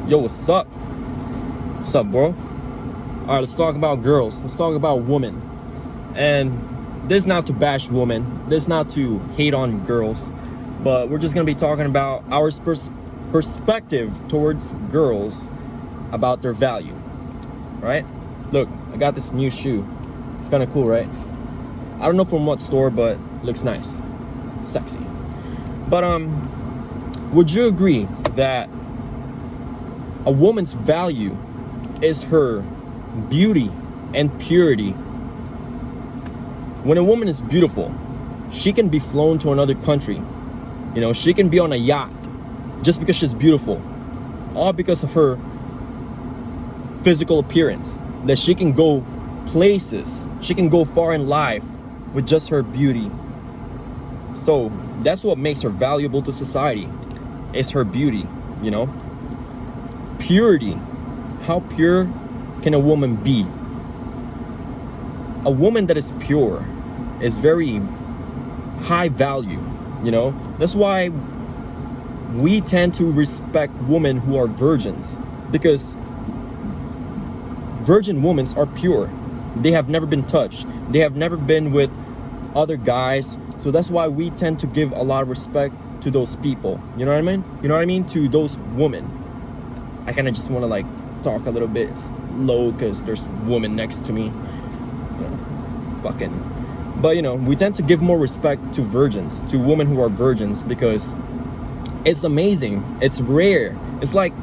Yo, what's up? What's up, bro? Alright, let's talk about girls. Let's talk about women. And this is not to bash women. This is not to hate on girls. But we're just going to be talking about our perspective towards girls, about their value. Right? Look, I got this new shoe. It's kind of cool, right? I don't know from what store, but it looks nice. Sexy. But, would you agree that a woman's value is her beauty and purity? When a woman is beautiful, she can be flown to another country. You know, she can be on a yacht just because she's beautiful. All because of her physical appearance. That she can go places. She can go far in life with just her beauty. So that's what makes her valuable to society. It's her beauty, you know? Purity. How pure can a woman be? A woman that is pure is very high value, you know? That's why we tend to respect women who are virgins, because virgin women are pure. They have never been touched. They have never been with other guys. So that's why we tend to give a lot of respect to those people. You know what I mean? You know what I mean? To those women. I kind of just want to like talk a little bit low because there's women next to me. You know, fucking. But you know, we tend to give more respect to virgins, to women who are virgins, because it's amazing. It's rare. It's like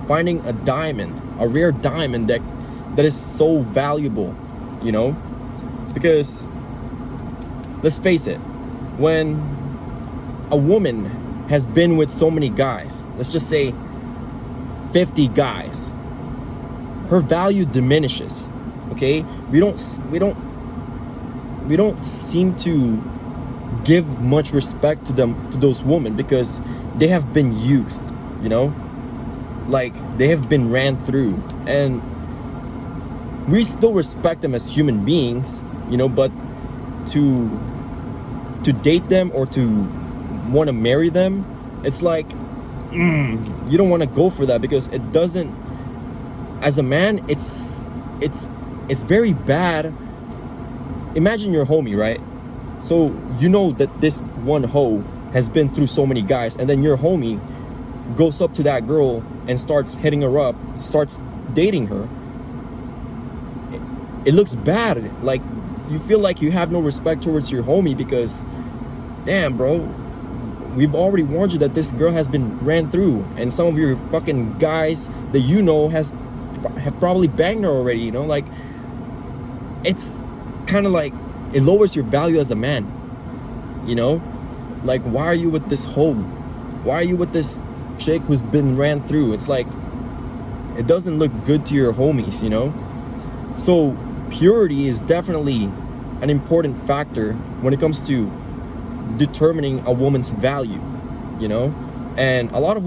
finding a diamond, a rare diamond that is so valuable, you know? Because let's face it, when a woman has been with so many guys, let's just say 50 guys, her value diminishes. Okay? We don't seem to give much respect to them, to those women, because they have been used, you know? Like they have been ran through, and we still respect them as human beings, you know, but to date them or to want to marry them, it's like you don't want to go for that, because it doesn't, as a man, it's very bad. Imagine your homie, right? So you know that this one hoe has been through so many guys, and then your homie goes up to that girl and starts hitting her up, starts dating her. It looks bad. Like you feel like you have no respect towards your homie, because damn, bro, we've already warned you that this girl has been ran through, and some of your fucking guys that you know have probably banged her already, you know? Like it's kind of like it lowers your value as a man, you know? Like, why are you with this hoe? Why are you with this chick who's been ran through? It's like it doesn't look good to your homies, you know? So purity is definitely an important factor when it comes to determining a woman's value, you know? And a lot of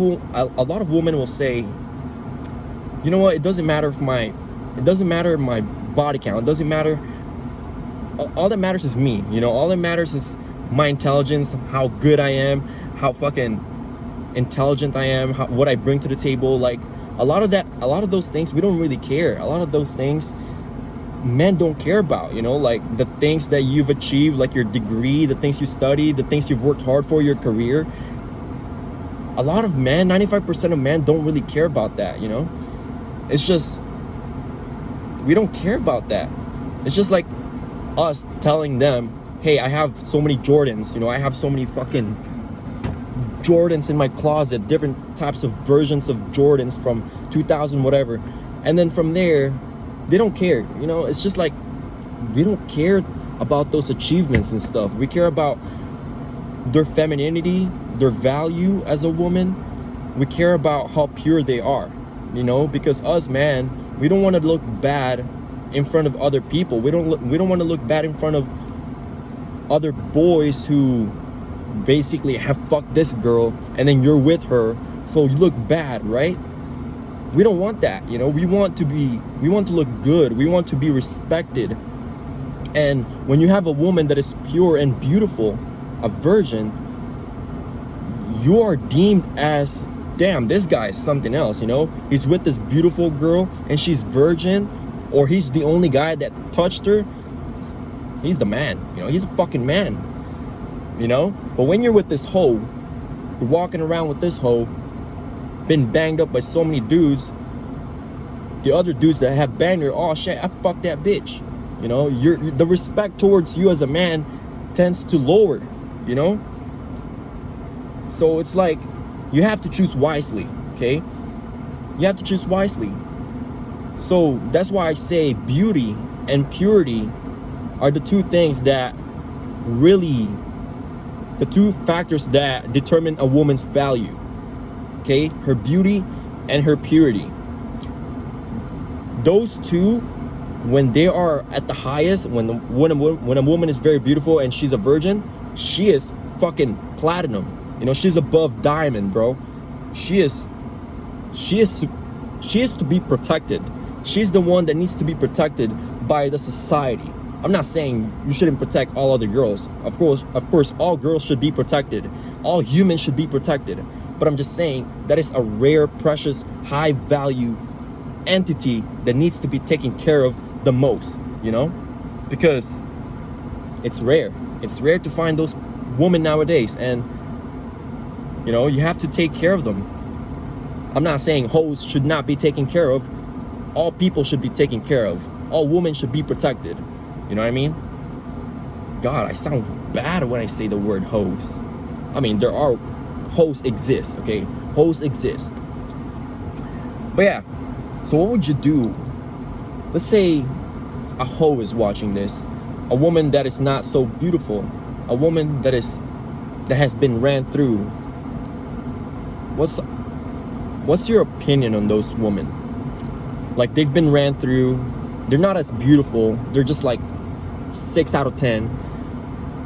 women will say, you know what, it doesn't matter my body count, it doesn't matter, all that matters is me, you know? All that matters is my intelligence, how good I am, how fucking intelligent I am, what I bring to the table. Like a lot of those things we don't really care. A lot of those things men don't care about, you know? Like the things that you've achieved, like your degree, the things you studied, the things you've worked hard for, your career. A lot of men, 95% of men don't really care about that, you know? It's just, we don't care about that. It's just like us telling them, hey, I have so many Jordans, you know, I have so many fucking Jordans in my closet, different types of versions of Jordans from 2000 whatever. And then from there, they don't care, you know? It's just like, we don't care about those achievements and stuff. We care about their femininity, their value as a woman. We care about how pure they are, you know? Because us, man, we don't want to look bad in front of other people. We don't want to look bad in front of other boys who basically have fucked this girl, and then you're with her, so you look bad, right? We don't want that, you know? We want to look good. We want to be respected. And when you have a woman that is pure and beautiful, a virgin, you are deemed as damn, this guy is something else, you know? He's with this beautiful girl and she's virgin, or he's the only guy that touched her. He's the man, you know? He's a fucking man, you know? But when you're with this hoe, you're walking around with this hoe, been banged up by so many dudes, the other dudes that have banged her, oh shit, I fucked that bitch. You know, the respect towards you as a man tends to lower, you know? So it's like, you have to choose wisely, okay? You have to choose wisely. So that's why I say beauty and purity are the two things that really, the two factors that determine a woman's value, okay? Her beauty and her purity. Those two, when they are at the highest, when a woman is very beautiful and she's a virgin, she is fucking platinum. You know, she's above diamond, bro. She is to be protected. She's the one that needs to be protected by the society. I'm not saying you shouldn't protect all other girls. Of course, all girls should be protected. All humans should be protected. But I'm just saying that is a rare, precious, high value entity that needs to be taken care of the most, you know? Because it's rare. It's rare to find those women nowadays, and you know, you have to take care of them. I'm not saying hoes should not be taken care of. All people should be taken care of. All women should be protected. You know what I mean? God, I sound bad when I say the word hoes. I mean, there are hoes exist, okay? Hoes exist. But yeah, so what would you do? Let's say a hoe is watching this, a woman that is not so beautiful, a woman that has been ran through. What's your opinion on those women? Like, they've been ran through, they're not as beautiful, they're just like 6 out of 10.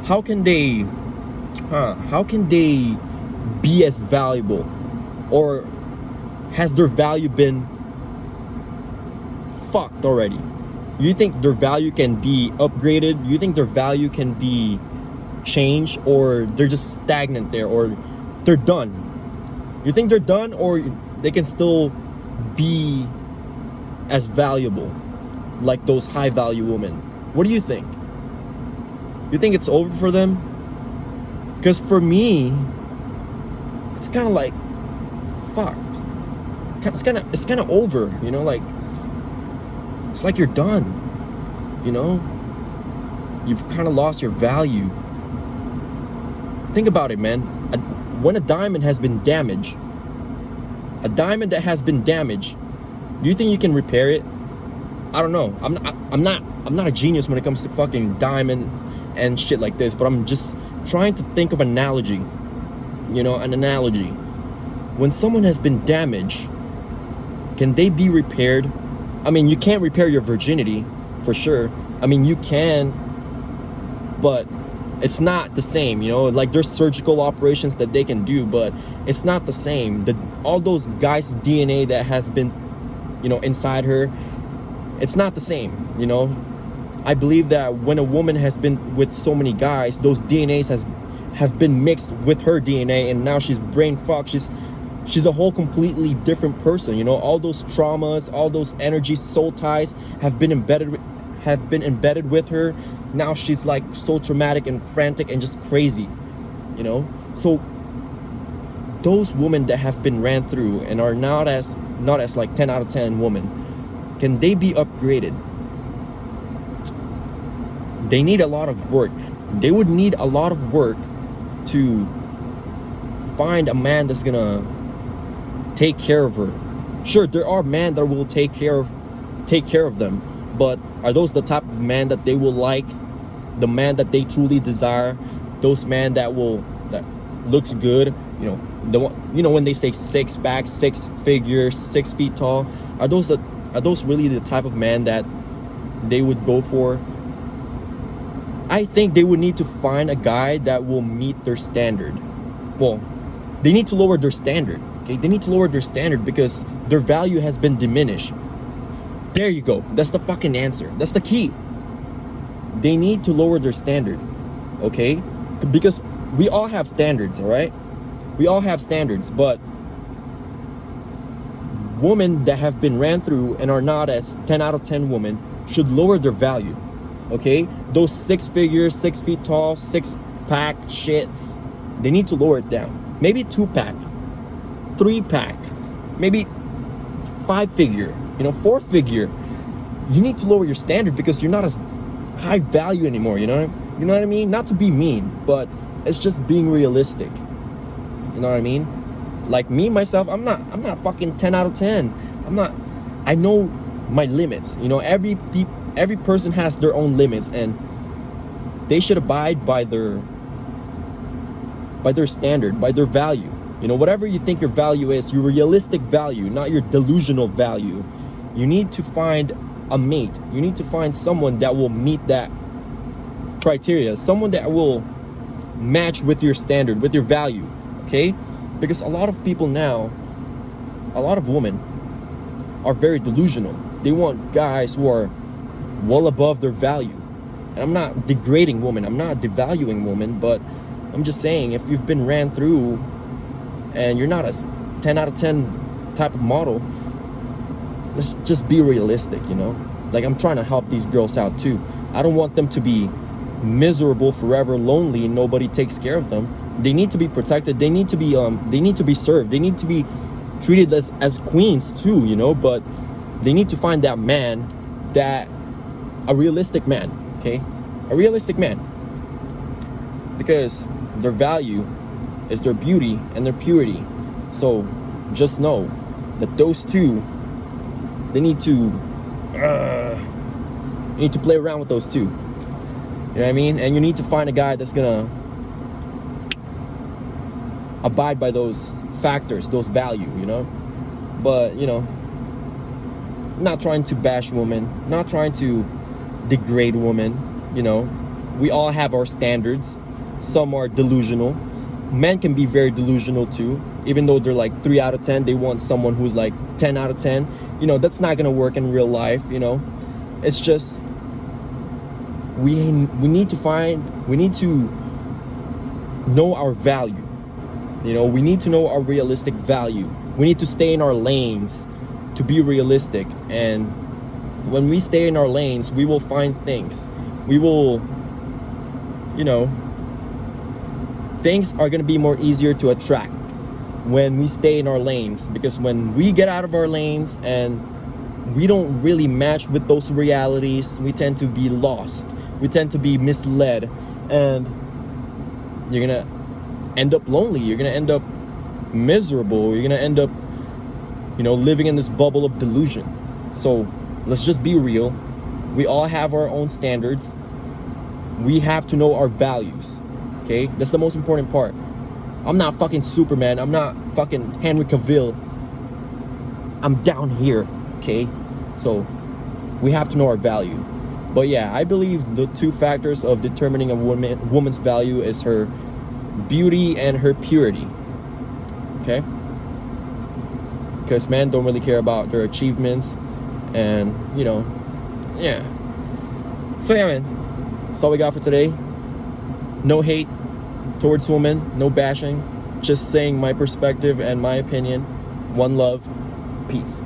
How can they be as valuable? Or has their value been fucked already? You think their value can be upgraded? You think their value can be changed? Or they're just stagnant there? Or they're done? You think they're done, or they can still be as valuable like those high value women? What do you think? You think it's over for them? Because for me, it's kind of like fucked. It's kind of over, you know? Like, it's like you're done, you know? You've kind of lost your value. Think about it, man. When a diamond has been damaged, a diamond that has been damaged, do you think you can repair it? I don't know. I'm not a genius when it comes to fucking diamonds and shit like this, but I'm just trying to think of an analogy. You know, an analogy. When someone has been damaged, can they be repaired? I mean, you can't repair your virginity, for sure. I mean, you can, but it's not the same, you know? Like, there's surgical operations that they can do, but it's not the same. All those guys' DNA that has been, you know, inside her, it's not the same, you know? I believe that when a woman has been with so many guys, those DNAs have been mixed with her DNA, and now she's brain fucked. She's a whole completely different person, you know? All those traumas, all those energy, soul ties have been embedded with her. Now she's like so traumatic and frantic and just crazy, you know? So those women that have been ran through and are not as like 10 out of 10 women, can they be upgraded? They need a lot of work. They would need a lot of work to find a man that's gonna take care of her. Sure, there are men that will take care of them, but are those the type of man that they will like? The man that they truly desire? Those men that looks good, you know, when they say 6 pack, 6 figures, 6 feet tall, are those really the type of man that they would go for? I think they would need to find a guy that will meet their standard. Well, they need to lower their standard. Okay, they need to lower their standard because their value has been diminished. There you go. That's the fucking answer. That's the key. They need to lower their standard. Okay? Because we all have standards, all right? We all have standards, but women that have been ran through and are not as 10 out of 10 women should lower their value. Okay, those 6 figures, 6 feet tall, 6-pack shit, they need to lower it down. Maybe 2-pack, 3-pack, maybe 5-figure, 4-figure. You need to lower your standard because you're not as high value anymore. You know what I mean? Not to be mean, but it's just being realistic. You know what I mean? Like me myself, I'm not fucking 10 out of 10. I know my limits. Every person has their own limits, and they should abide by their standard, by their value. Whatever you think your value is, your realistic value, not your delusional value. You need to find a mate. You need to find someone that will meet that criteria, someone that will match with your standard, with your value. Okay? Because a lot of people now, a lot of women are very delusional. They want guys who are well above their value. And I'm not degrading women, I'm not devaluing women, but I'm just saying, if you've been ran through and you're not a 10 out of 10 type of model, let's just be realistic. Like, I'm trying to help these girls out too. I don't want them to be miserable forever, lonely, and nobody takes care of them. They need to be protected. They need to be served. They need to be treated as queens too, but they need to find that man, a realistic man, okay? A realistic man. Because their value is their beauty and their purity. So just know that those two, they need to play around with those two. You know what I mean? And you need to find a guy that's gonna abide by those factors, those value, But, not trying to bash women, not trying to degrade women, We all have our standards. Some are delusional. Men can be very delusional too. Even though they're like 3 out of 10, they want someone who's like 10 out of 10. That's not gonna work in real life, It's just, we need to know our value. We need to know our realistic value. We need to stay in our lanes to be realistic. And when we stay in our lanes, we will find things. We will, things are going to be more easier to attract when we stay in our lanes. Because when we get out of our lanes and we don't really match with those realities, we tend to be lost. We tend to be misled. And you're going to end up lonely. You're going to end up miserable. You're going to end up, living in this bubble of delusion. So let's just be real. We all have our own standards. We have to know our values. Okay? That's the most important part. I'm not fucking Superman. I'm not fucking Henry Cavill. I'm down here. Okay? So we have to know our value. But yeah, I believe the 2 factors of determining a woman's value is her beauty and her purity. Okay? Because men don't really care about their achievements. And, yeah. So yeah, man. That's all we got for today. No hate towards women. No bashing. Just saying my perspective and my opinion. One love. Peace.